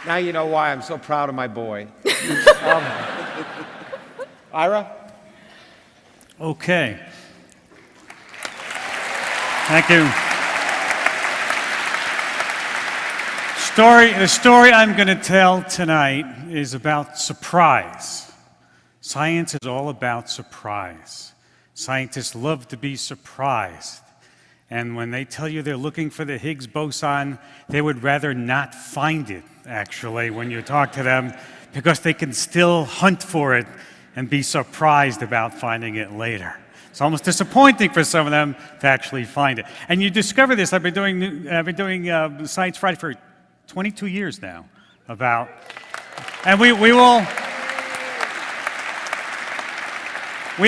Now you know why I'm so proud of my boy. Ira? Okay. Thank you. The story I'm going to tell tonight is about surprise. Science is all about surprise. Scientists love to be surprised. And when they tell you they're looking for the Higgs boson, they would rather not find it, actually, when you talk to them, because they can still hunt for it and be surprised about finding it later. It's almost disappointing for some of them to actually find it. And you discover this. I've been doing Science Friday for 22 years now. And we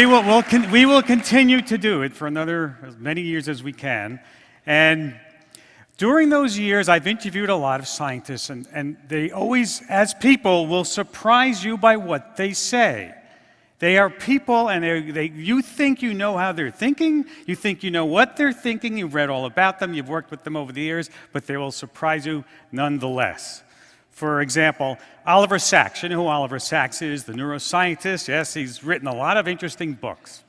will continue to do it for another as many years as we can. And during those years, I've interviewed a lot of scientists, and they always, as people, will surprise you by what they say. They are people, and you think you know how they're thinking, you think you know what they're thinking, you've read all about them, you've worked with them over the years, but they will surprise you nonetheless. For example, Oliver Sacks. You know who Oliver Sacks is, the neuroscientist? Yes, he's written a lot of interesting books.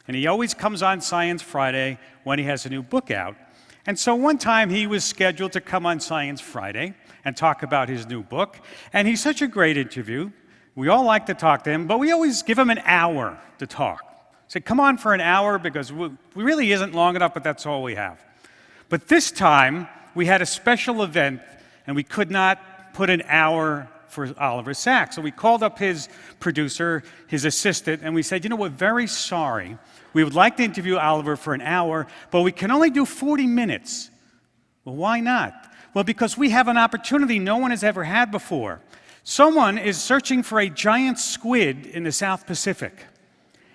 And he always comes on Science Friday when he has a new book out. And so one time he was scheduled to come on Science Friday and talk about his new book. And he's such a great interview. We all like to talk to him, but we always give him an hour to talk. Say, come on for an hour, because we really isn't long enough, but that's all we have. But this time, we had a special event, and we could not put an hour for Oliver Sacks. So we called up his producer, his assistant, and we said, you know, we're very sorry. We would like to interview Oliver for an hour, but we can only do 40 minutes. Well, why not? Well, because we have an opportunity no one has ever had before. Someone is searching for a giant squid in the South Pacific.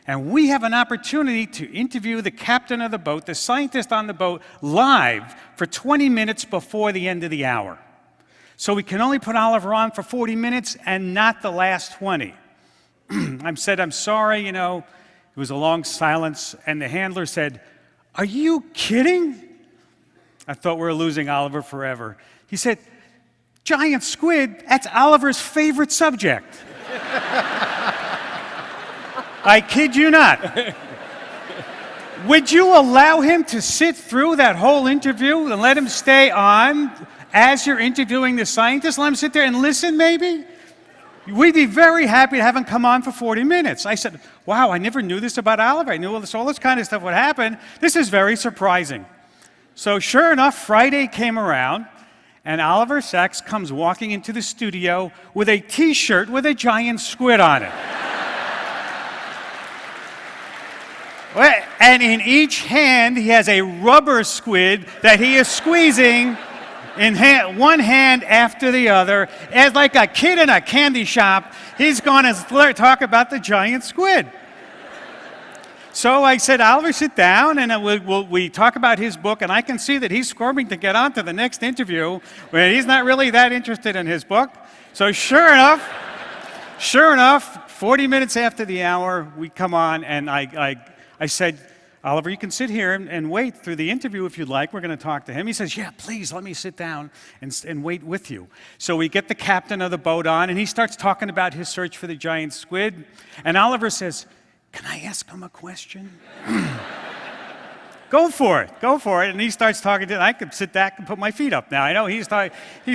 And we have an opportunity to interview the captain of the boat, the scientist on the boat, live for 20 minutes before the end of the hour. So we can only put Oliver on for 40 minutes and not the last 20. I said, I'm sorry, you know. It was a long silence, and the handler said, are you kidding? I thought we were losing Oliver forever. He said, giant squid, that's Oliver's favorite subject. I kid you not. Would you allow him to sit through that whole interview and let him stay on as you're interviewing the scientist? Let him sit there and listen, maybe? We'd be very happy to have him come on for 40 minutes. I said, wow, I never knew this about Oliver. I knew all this kind of stuff would happen. This is very surprising. So sure enough, Friday came around, and Oliver Sacks comes walking into the studio with a T-shirt with a giant squid on it. And in each hand, he has a rubber squid that he is squeezing in one hand after the other. As like a kid in a candy shop, he's going to talk about the giant squid. So I said, Oliver, sit down, and we talk about his book, and I can see that he's squirming to get on to the next interview, where he's not really that interested in his book. So sure enough, 40 minutes after the hour, we come on, and I said, Oliver, you can sit here and wait through the interview if you'd like. We're going to talk to him. He says, yeah, please, let me sit down and wait with you. So we get the captain of the boat on, and he starts talking about his search for the giant squid. And Oliver says, can I ask him a question? Go for it. And he starts talking to, I could sit back and put my feet up now. I know he's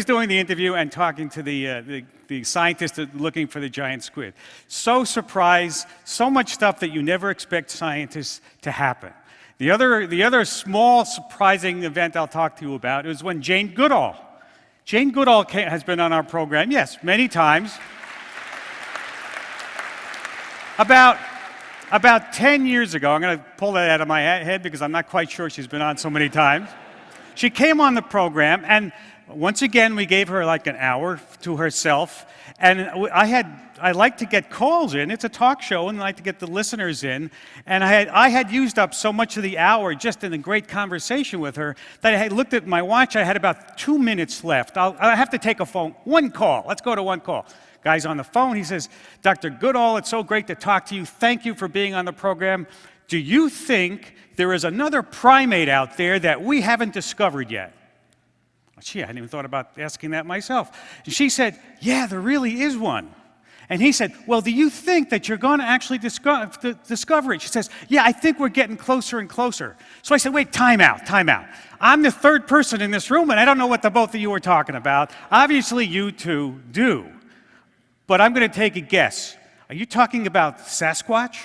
doing the interview and talking to the scientist looking for the giant squid. So surprised, so much stuff that you never expect scientists to happen. The other small surprising event I'll talk to you about is when Jane Goodall has been on our program, yes, many times. About 10 years ago, I'm going to pull that out of my head because I'm not quite sure she's been on so many times. She came on the program, and once again, we gave her like an hour to herself. And I like to get calls in. It's a talk show, and I like to get the listeners in. And I had used up so much of the hour just in a great conversation with her that I had looked at my watch. I had about 2 minutes left. I have to take one call. Let's go to one call. Guy's on the phone. He says, Dr. Goodall, it's so great to talk to you. Thank you for being on the program. Do you think there is another primate out there that we haven't discovered yet? Gee, I hadn't even thought about asking that myself. And she said, yeah, there really is one. And he said, well, do you think that you're going to actually discover it? She says, yeah, I think we're getting closer and closer. So I said, wait, time out. I'm the third person in this room, and I don't know what the both of you are talking about. Obviously, you two do. But I'm going to take a guess. Are you talking about Sasquatch?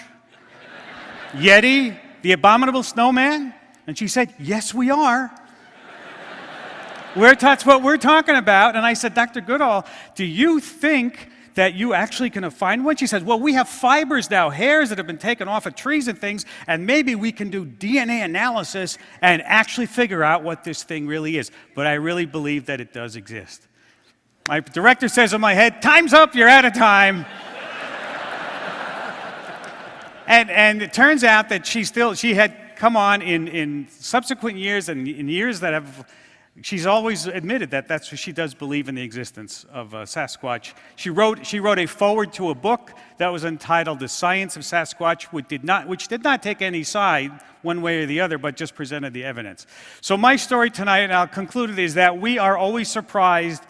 Yeti? The abominable snowman? And she said, yes, we are. That's what we're talking about. And I said, Dr. Goodall, do you think that you actually can find one? She says, well, we have fibers now, hairs that have been taken off of trees and things, and maybe we can do DNA analysis and actually figure out what this thing really is. But I really believe that it does exist. My director says in my head, time's up, you're out of time. And it turns out that she had come on in subsequent years and in years that have, she's always admitted that that's what she does believe in the existence of Sasquatch. She wrote a foreword to a book that was entitled The Science of Sasquatch, which did not take any side one way or the other, but just presented the evidence. So my story tonight, and I'll conclude it, is that we are always surprised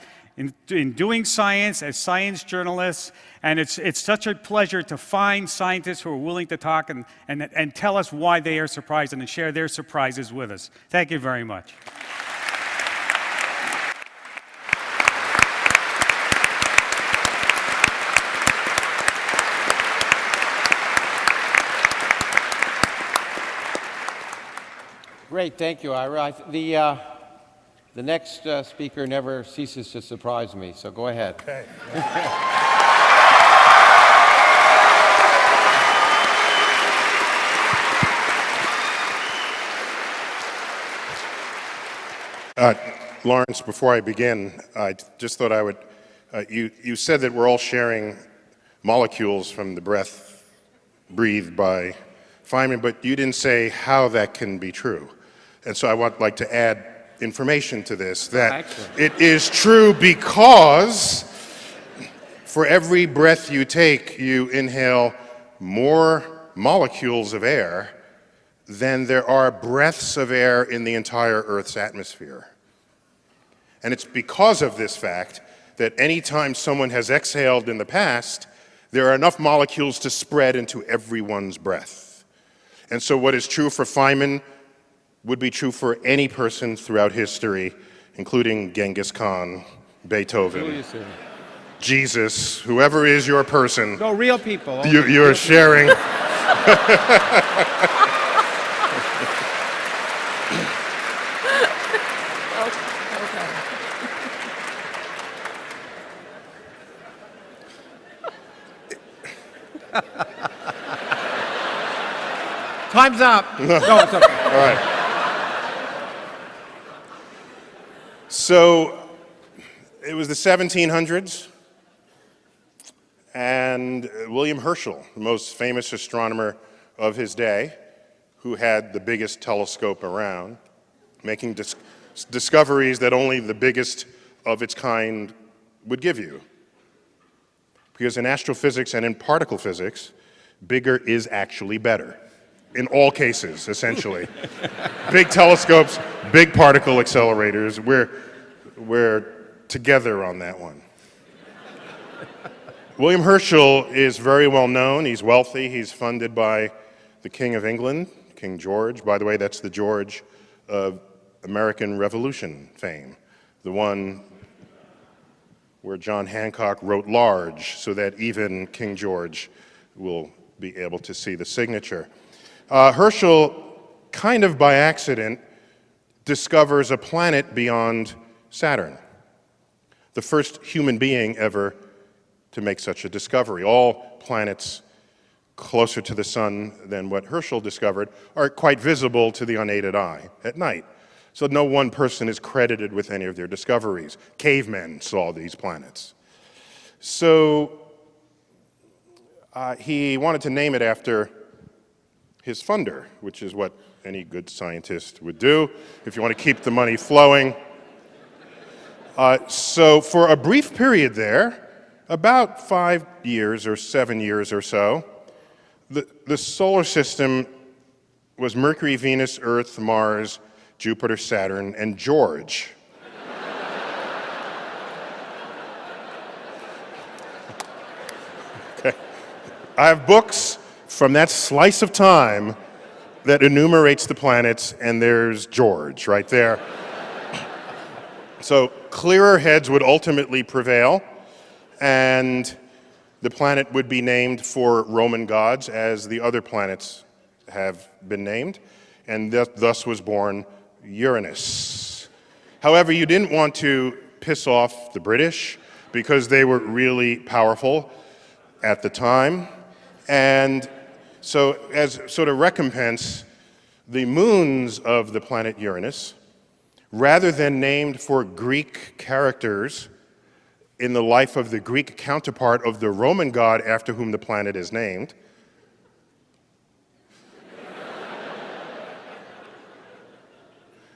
in doing science as science journalists, and it's such a pleasure to find scientists who are willing to talk and tell us why they are surprised and to share their surprises with us. Thank you very much. Great, thank you, Ira. The next speaker never ceases to surprise me, so go ahead. Okay. Lawrence, before I begin, I just thought I would, you said that we're all sharing molecules from the breath breathed by Feynman, but you didn't say how that can be true. And so I would like to add information to this, that it is true because for every breath you take, you inhale more molecules of air than there are breaths of air in the entire Earth's atmosphere. And it's because of this fact that anytime someone has exhaled in the past, there are enough molecules to spread into everyone's breath. And so what is true for Feynman would be true for any person throughout history, including Genghis Khan, Beethoven, Jesus, whoever is your person. No, real people. You're sharing. Time's up. No, it's okay. All right. So it was the 1700s, and William Herschel, the most famous astronomer of his day, who had the biggest telescope around, making discoveries that only the biggest of its kind would give you. Because in astrophysics and in particle physics, bigger is actually better. In all cases, essentially. Big telescopes, big particle accelerators, we're together on that one. William Herschel is very well known. He's wealthy. He's funded by the King of England, King George. By the way, that's the George of American Revolution fame, the one where John Hancock wrote large so that even King George will be able to see the signature. Herschel, kind of by accident, discovers a planet beyond Saturn, the first human being ever to make such a discovery. All planets closer to the sun than what Herschel discovered are quite visible to the unaided eye at night. So no one person is credited with any of their discoveries. Cavemen saw these planets. So he wanted to name it after his funder, which is what any good scientist would do if you want to keep the money flowing. So for a brief period there, about 5 years or 7 years or so, the solar system was Mercury, Venus, Earth, Mars, Jupiter, Saturn, and George. I have books from that slice of time that enumerates the planets, and there's George right there. So clearer heads would ultimately prevail, and the planet would be named for Roman gods, as the other planets have been named, and thus was born Uranus. However, you didn't want to piss off the British because they were really powerful at the time, and so as sort of recompense, the moons of the planet Uranus, rather than named for Greek characters in the life of the Greek counterpart of the Roman god after whom the planet is named,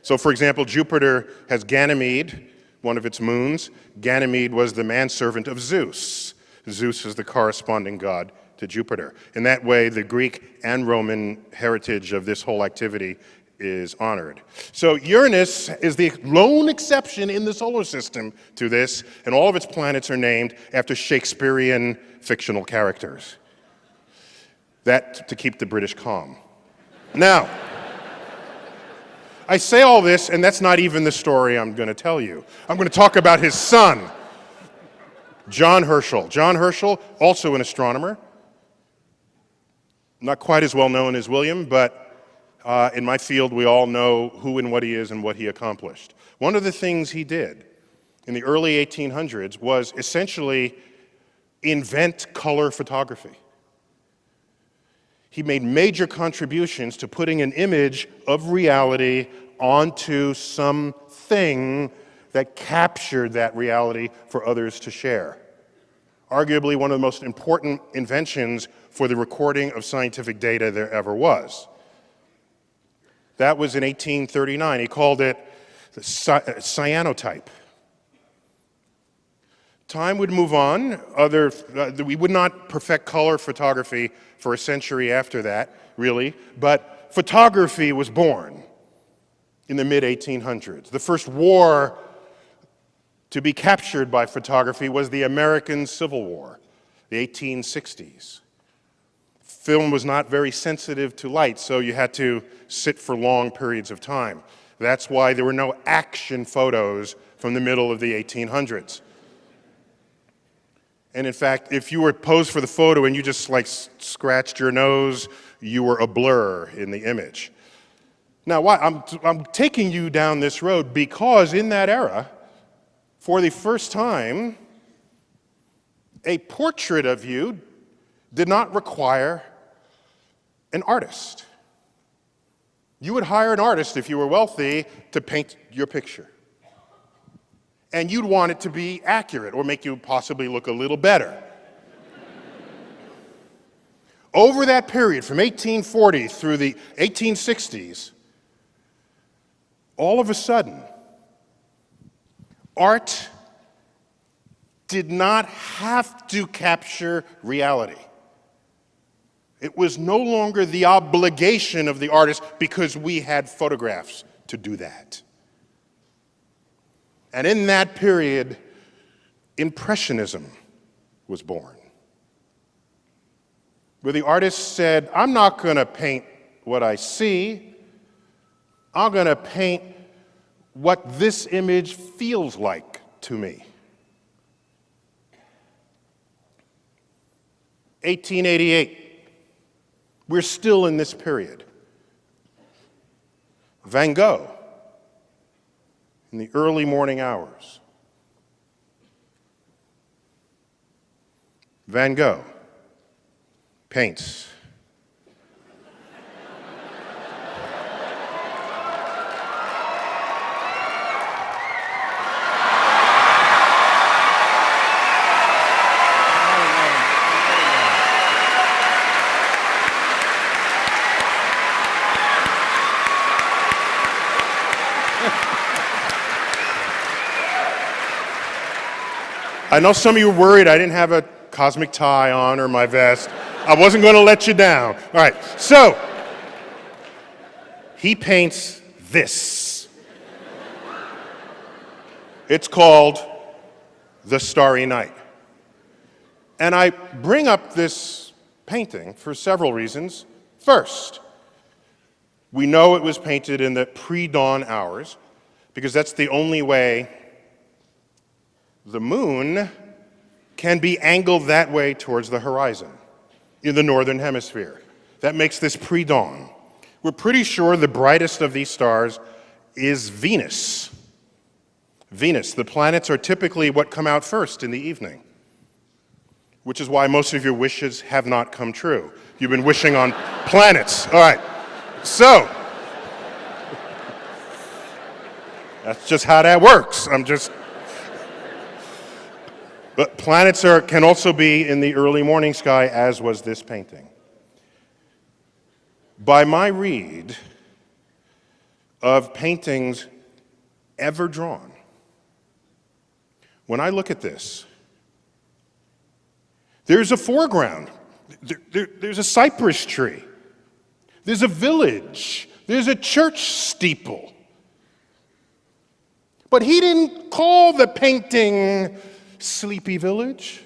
so for example, Jupiter has Ganymede, one of its moons. Ganymede was the manservant of Zeus. Zeus is the corresponding god to Jupiter. In that way, the Greek and Roman heritage of this whole activity is honored. So Uranus is the lone exception in the solar system to this, and all of its planets are named after Shakespearean fictional characters. That to keep the British calm. Now, I say all this, and that's not even the story I'm going to tell you. I'm going to talk about his son, John Herschel. John Herschel, also an astronomer, not quite as well known as William, but in my field we all know who and what he is and what he accomplished. One of the things he did in the early 1800s was essentially invent color photography. He made major contributions to putting an image of reality onto something that captured that reality for others to share. Arguably one of the most important inventions for the recording of scientific data there ever was. That was in 1839. He called it the cyanotype. Time would move on. We would not perfect color photography for a century after that, really, but photography was born in the mid-1800s. The first war to be captured by photography was the American Civil War, the 1860s. Film was not very sensitive to light, so you had to sit for long periods of time. That's why there were no action photos from the middle of the 1800s. And in fact, if you were posed for the photo and you just like scratched your nose, you were a blur in the image. Now, why? I'm taking you down this road because in that era, for the first time, a portrait of you did not require an artist. You would hire an artist if you were wealthy to paint your picture. And you'd want it to be accurate or make you possibly look a little better. Over that period, from 1840 through the 1860s, all of a sudden, art did not have to capture reality. It was no longer the obligation of the artist because we had photographs to do that. And in that period, Impressionism was born, where the artist said, I'm not going to paint what I see, I'm going to paint what this image feels like to me. 1888, we're still in this period. Van Gogh, in the early morning hours. Van Gogh paints. I know some of you were worried I didn't have a cosmic tie on or my vest. I wasn't going to let you down. All right, so he paints this. It's called The Starry Night. And I bring up this painting for several reasons. First, we know it was painted in the pre-dawn hours because that's the only way the moon can be angled that way towards the horizon in the northern hemisphere. That makes this pre-dawn. We're pretty sure the brightest of these stars is Venus. Venus, the planets are typically what come out first in the evening, which is why most of your wishes have not come true. You've been wishing on planets. All right, so that's just how that works. But planets can also be in the early morning sky, as was this painting. By my read of paintings ever drawn, when I look at this, there's a foreground. There's a cypress tree. There's a village. There's a church steeple. But he didn't call the painting Sleepy Village,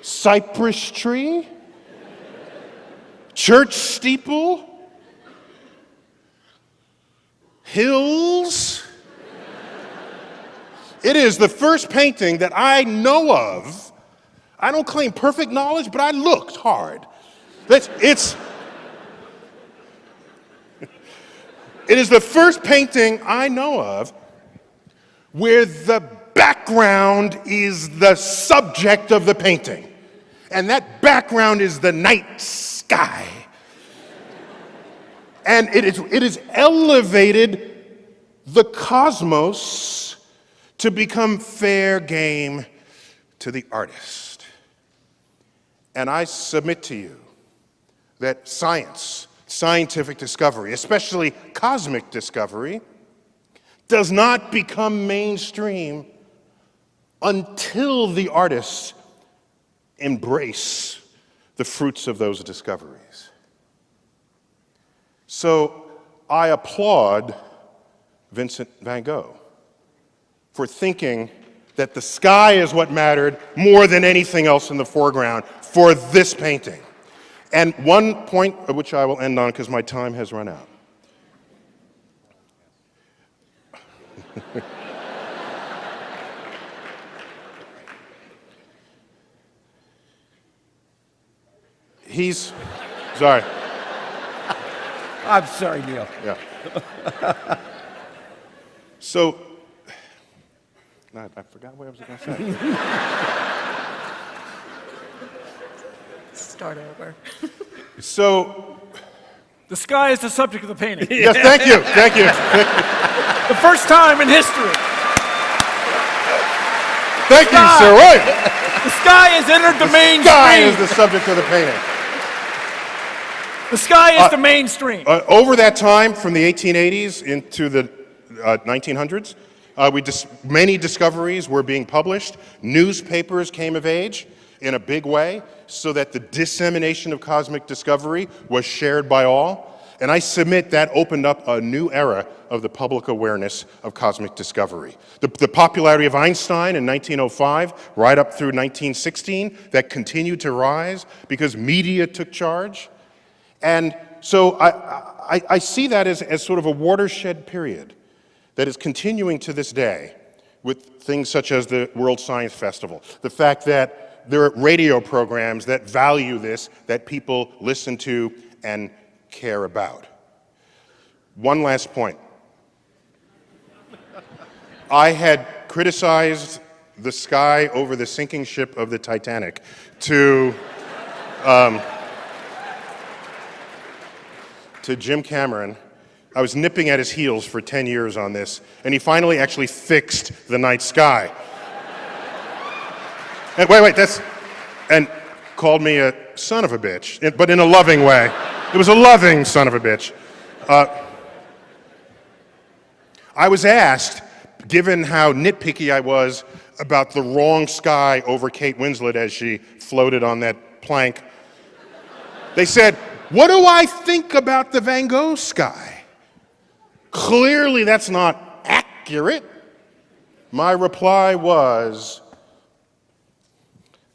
cypress tree, church steeple, hills. It is the first painting that I know of. I don't claim perfect knowledge, but I looked hard. It is the first painting I know of where the background is the subject of the painting. And that background is the night sky. And it is elevated the cosmos to become fair game to the artist. And I submit to you that scientific discovery, especially cosmic discovery, does not become mainstream until the artists embrace the fruits of those discoveries. So I applaud Vincent van Gogh for thinking that the sky is what mattered more than anything else in the foreground for this painting. And one point which I will end on because my time has run out. Sorry. I'm sorry, Neil. Yeah. So, I forgot what I was going to say. Start over. So, The sky is the subject of the painting. yes, thank you. The first time in history. Thank you, sir. Right. The sky has entered the mainstream. Sky is the subject of the painting. The sky is the mainstream. Over that time, from the 1880s into the 1900s, many discoveries were being published. Newspapers came of age in a big way so that the dissemination of cosmic discovery was shared by all. And I submit that opened up a new era of the public awareness of cosmic discovery. The popularity of Einstein in 1905, right up through 1916, that continued to rise because media took charge. And so I see that as sort of a watershed period that is continuing to this day with things such as the World Science Festival. The fact that there are radio programs that value this, that people listen to and care about. One last point. I had criticized the sky over the sinking ship of the Titanic to Jim Cameron. I was nipping at his heels for 10 years on this, and he finally actually fixed the night sky. And and called me a son of a bitch, but in a loving way. It was a loving son of a bitch. I was asked, given how nitpicky I was about the wrong sky over Kate Winslet as she floated on that plank, they said, what do I think about the Van Gogh sky? Clearly that's not accurate. My reply was,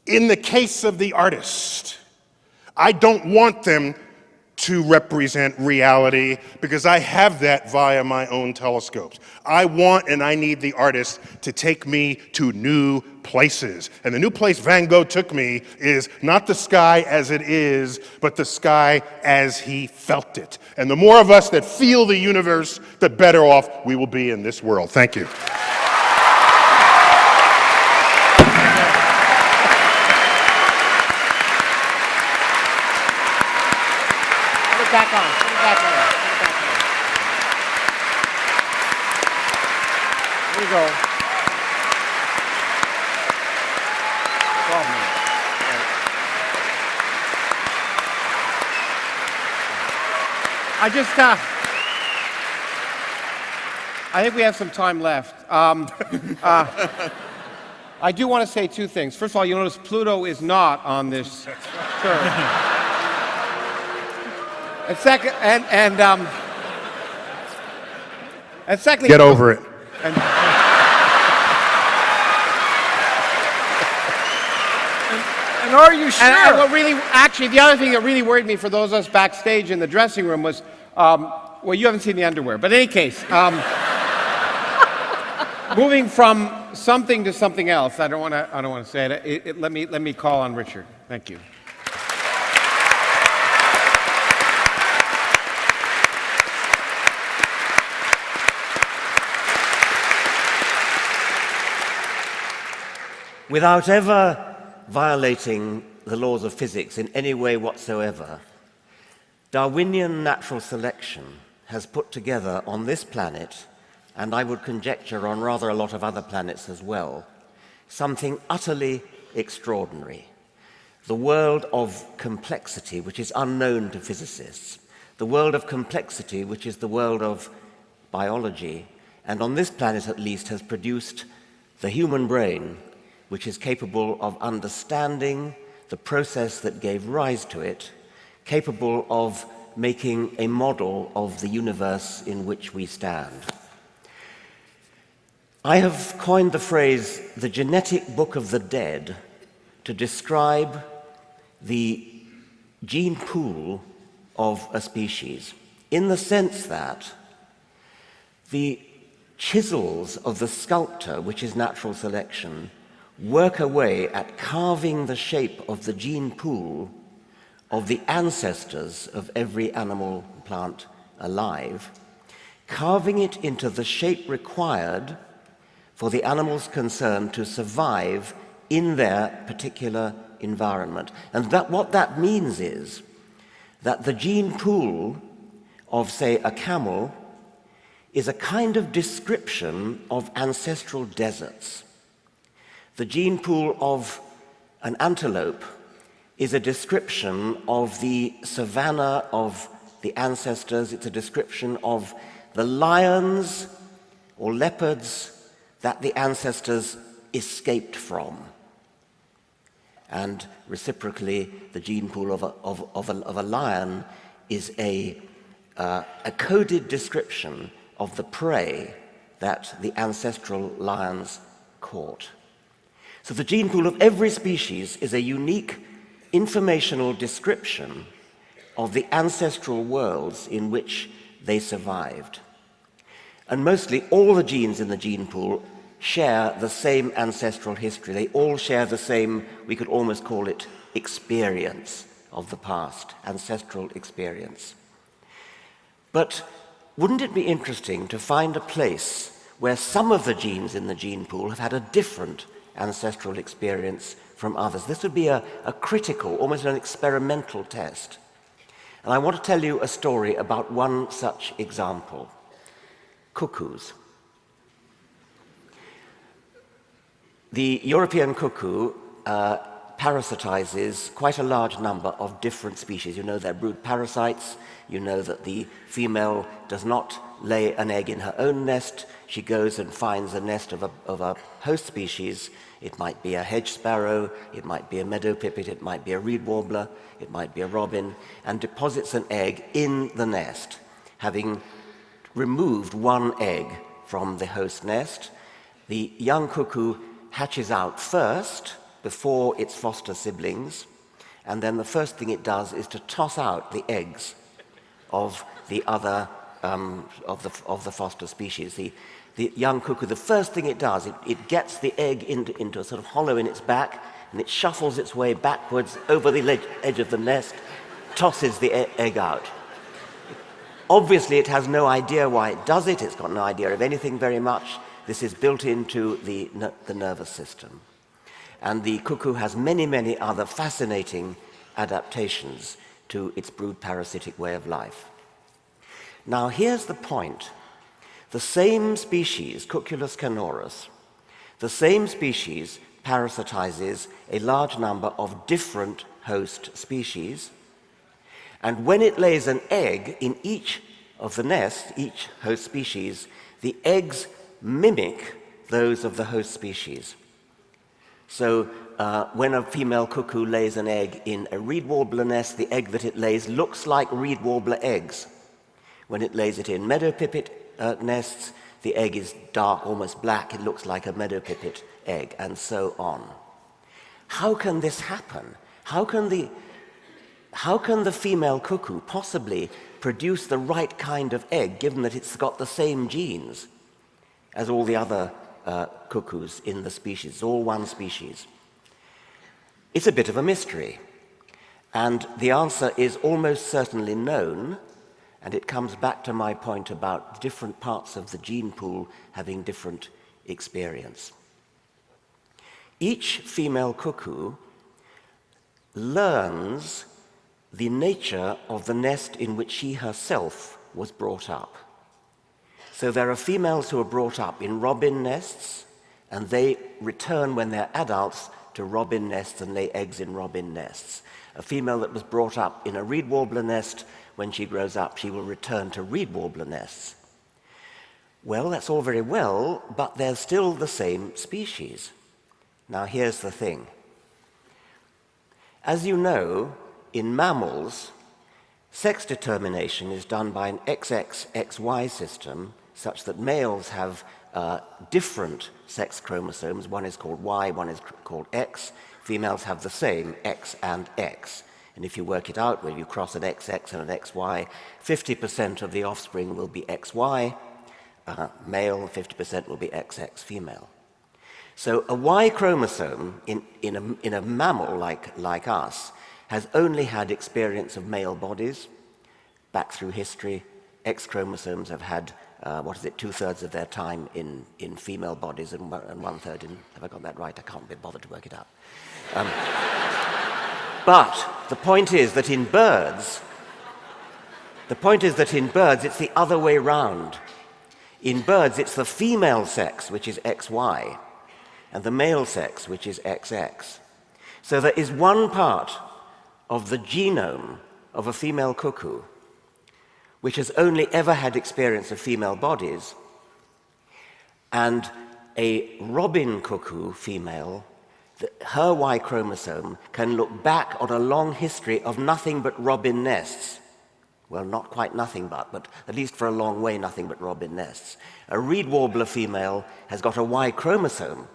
In the case of the artist, I don't want them to represent reality because I have that via my own telescopes. I want and I need the artist to take me to new places. And the new place Van Gogh took me is not the sky as it is, but the sky as he felt it. And the more of us that feel the universe, the better off we will be in this world. Thank you. Back on. Put it back on. Put it back on. Here we go. 12 minutes. Right. I think we have some time left. I do want to say two things. First of all, you notice Pluto is not on this curve. And secondly, Get over it. And are you sure? And what really, actually, the other thing that really worried me for those of us backstage in the dressing room was, well, you haven't seen the underwear, but in any case, moving from something to something else. I don't want to say it. Let me call on Richard. Thank you. Without ever violating the laws of physics in any way whatsoever, Darwinian natural selection has put together on this planet, and I would conjecture on rather a lot of other planets as well, something utterly extraordinary. The world of complexity, which is unknown to physicists, the world of complexity, which is the world of biology, and on this planet at least has produced the human brain, which is capable of understanding the process that gave rise to it, capable of making a model of the universe in which we stand. I have coined the phrase the genetic book of the dead to describe the gene pool of a species, in the sense that the chisels of the sculptor, which is natural selection, work away at carving the shape of the gene pool of the ancestors of every animal and plant alive, carving it into the shape required for the animals concerned to survive in their particular environment. And what that means is that the gene pool of, say, a camel is a kind of description of ancestral deserts. The gene pool of an antelope is a description of the savanna of the ancestors. It's a description of the lions or leopards that the ancestors escaped from. And reciprocally, the gene pool of a lion is a coded description of the prey that the ancestral lions caught. So the gene pool of every species is a unique informational description of the ancestral worlds in which they survived. And mostly all the genes in the gene pool share the same ancestral history. They all share the same, we could almost call it, experience of the past, ancestral experience. But wouldn't it be interesting to find a place where some of the genes in the gene pool have had a different ancestral experience from others? This would be a critical, almost an experimental test. And I want to tell you a story about one such example. Cuckoos. The European cuckoo parasitizes quite a large number of different species. You know they're brood parasites. You know that the female does not lay an egg in her own nest. She goes and finds a nest of a host species. It might be a hedge sparrow, it might be a meadow pipit, it might be a reed warbler, it might be a robin, and deposits an egg in the nest, having removed one egg from the host nest. The young cuckoo hatches out first before its foster siblings, and then the first thing it does is to toss out the eggs of the other of the foster species. The young cuckoo, the first thing it does, it gets the egg into a sort of hollow in its back, and it shuffles its way backwards over the edge of the nest, tosses the egg out. Obviously, it has no idea why it does it. It's got no idea of anything very much. This is built into the nervous system. And the cuckoo has many, many other fascinating adaptations to its brood parasitic way of life. Now, here's the point. The same species, Cuculus canorus, the same species parasitizes a large number of different host species, and when it lays an egg in each of the nests, each host species, the eggs mimic those of the host species. So when a female cuckoo lays an egg in a reed warbler nest, the egg that it lays looks like reed warbler eggs. When it lays it in meadow pipit nests, the egg is dark, almost black. It looks like a meadow pipit egg, and so on. How can this happen? How can the female cuckoo possibly produce the right kind of egg, given that it's got the same genes as all the other cuckoos in the species? It's all one species. It's a bit of a mystery, and the answer is almost certainly known, and it comes back to my point about different parts of the gene pool having different experience. Each female cuckoo learns the nature of the nest in which she herself was brought up. So there are females who are brought up in robin nests, and they return when they're adults to robin nests and lay eggs in robin nests. A female that was brought up in a reed warbler nest, when she grows up, she will return to reed warbler nests. Well, that's all very well, but they're still the same species. Now, here's the thing. As you know, in mammals, sex determination is done by an XX-XY system, such that males have different sex chromosomes. One is called Y, one is called X. Females have the same X and X. And if you work it out, when you cross an XX and an XY, 50% of the offspring will be XY male, 50% will be XX female. So a Y chromosome in a mammal like us has only had experience of male bodies back through history. X chromosomes have had, 2/3 of their time in female bodies and 1/3 in, have I got that right? I can't be bothered to work it out. But the point is that in birds, it's the other way round. In birds, it's the female sex, which is XY, and the male sex, which is XX. So there is one part of the genome of a female cuckoo which has only ever had experience of female bodies, and a robin cuckoo female, her Y chromosome can look back on a long history of nothing but robin nests. Well, not quite nothing but at least for a long way, nothing but robin nests. A reed warbler female has got a Y chromosome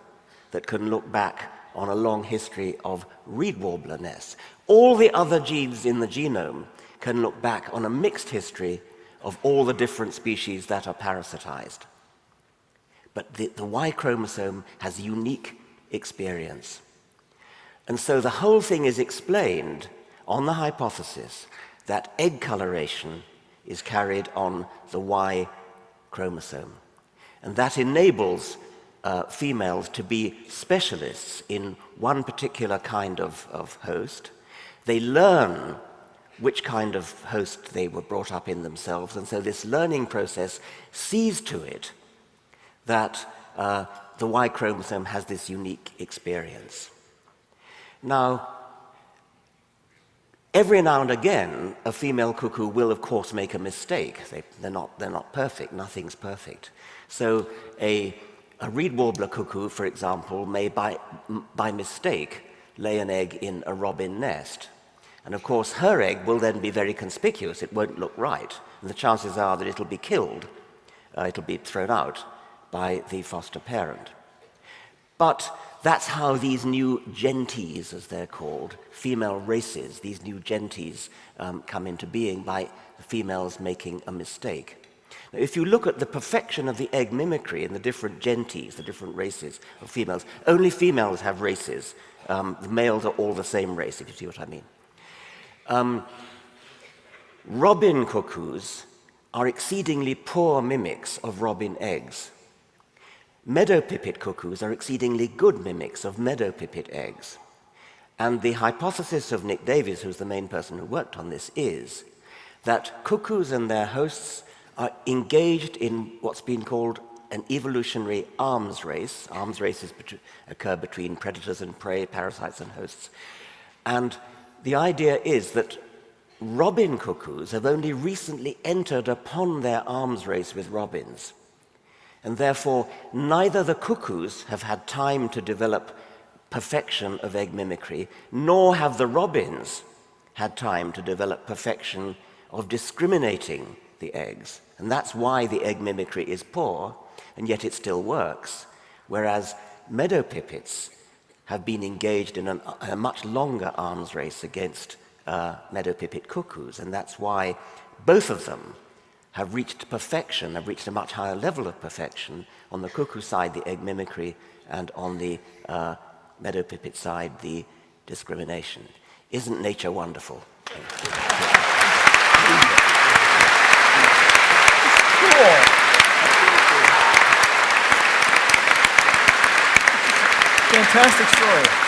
that can look back on a long history of reed warbler nests. All the other genes in the genome can look back on a mixed history of all the different species that are parasitized. But the Y chromosome has unique experience. And so the whole thing is explained on the hypothesis that egg coloration is carried on the Y chromosome. And that enables females to be specialists in one particular kind of host. They learn which kind of host they were brought up in themselves, and so this learning process sees to it that the Y chromosome has this unique experience. Now, every now and again, a female cuckoo will, of course, make a mistake. They're not perfect. Nothing's perfect. So a reed warbler cuckoo, for example, may by mistake lay an egg in a robin nest. And of course, her egg will then be very conspicuous. It won't look right. And the chances are that it'll be killed. It'll be thrown out by the foster parent. But That's how these new genties, as they're called, female races, these new genties come into being by the females making a mistake. Now, if you look at the perfection of the egg mimicry in the different genties, the different races of females, only females have races. The males are all the same race, if you see what I mean. Robin cuckoos are exceedingly poor mimics of robin eggs. Meadow pipit cuckoos are exceedingly good mimics of meadow pipit eggs. And the hypothesis of Nick Davies, who's the main person who worked on this, is that cuckoos and their hosts are engaged in what's been called an evolutionary arms race. Arms races occur between predators and prey, parasites and hosts. And the idea is that robin cuckoos have only recently entered upon their arms race with robins. And therefore, neither the cuckoos have had time to develop perfection of egg mimicry, nor have the robins had time to develop perfection of discriminating the eggs. And that's why the egg mimicry is poor, and yet it still works, whereas meadow pipits have been engaged in a much longer arms race against meadow pipit cuckoos, and that's why both of them have reached perfection, have reached a much higher level of perfection. On the cuckoo side, the egg mimicry, and on the meadow pipit side, the discrimination. Isn't nature wonderful? Fantastic story.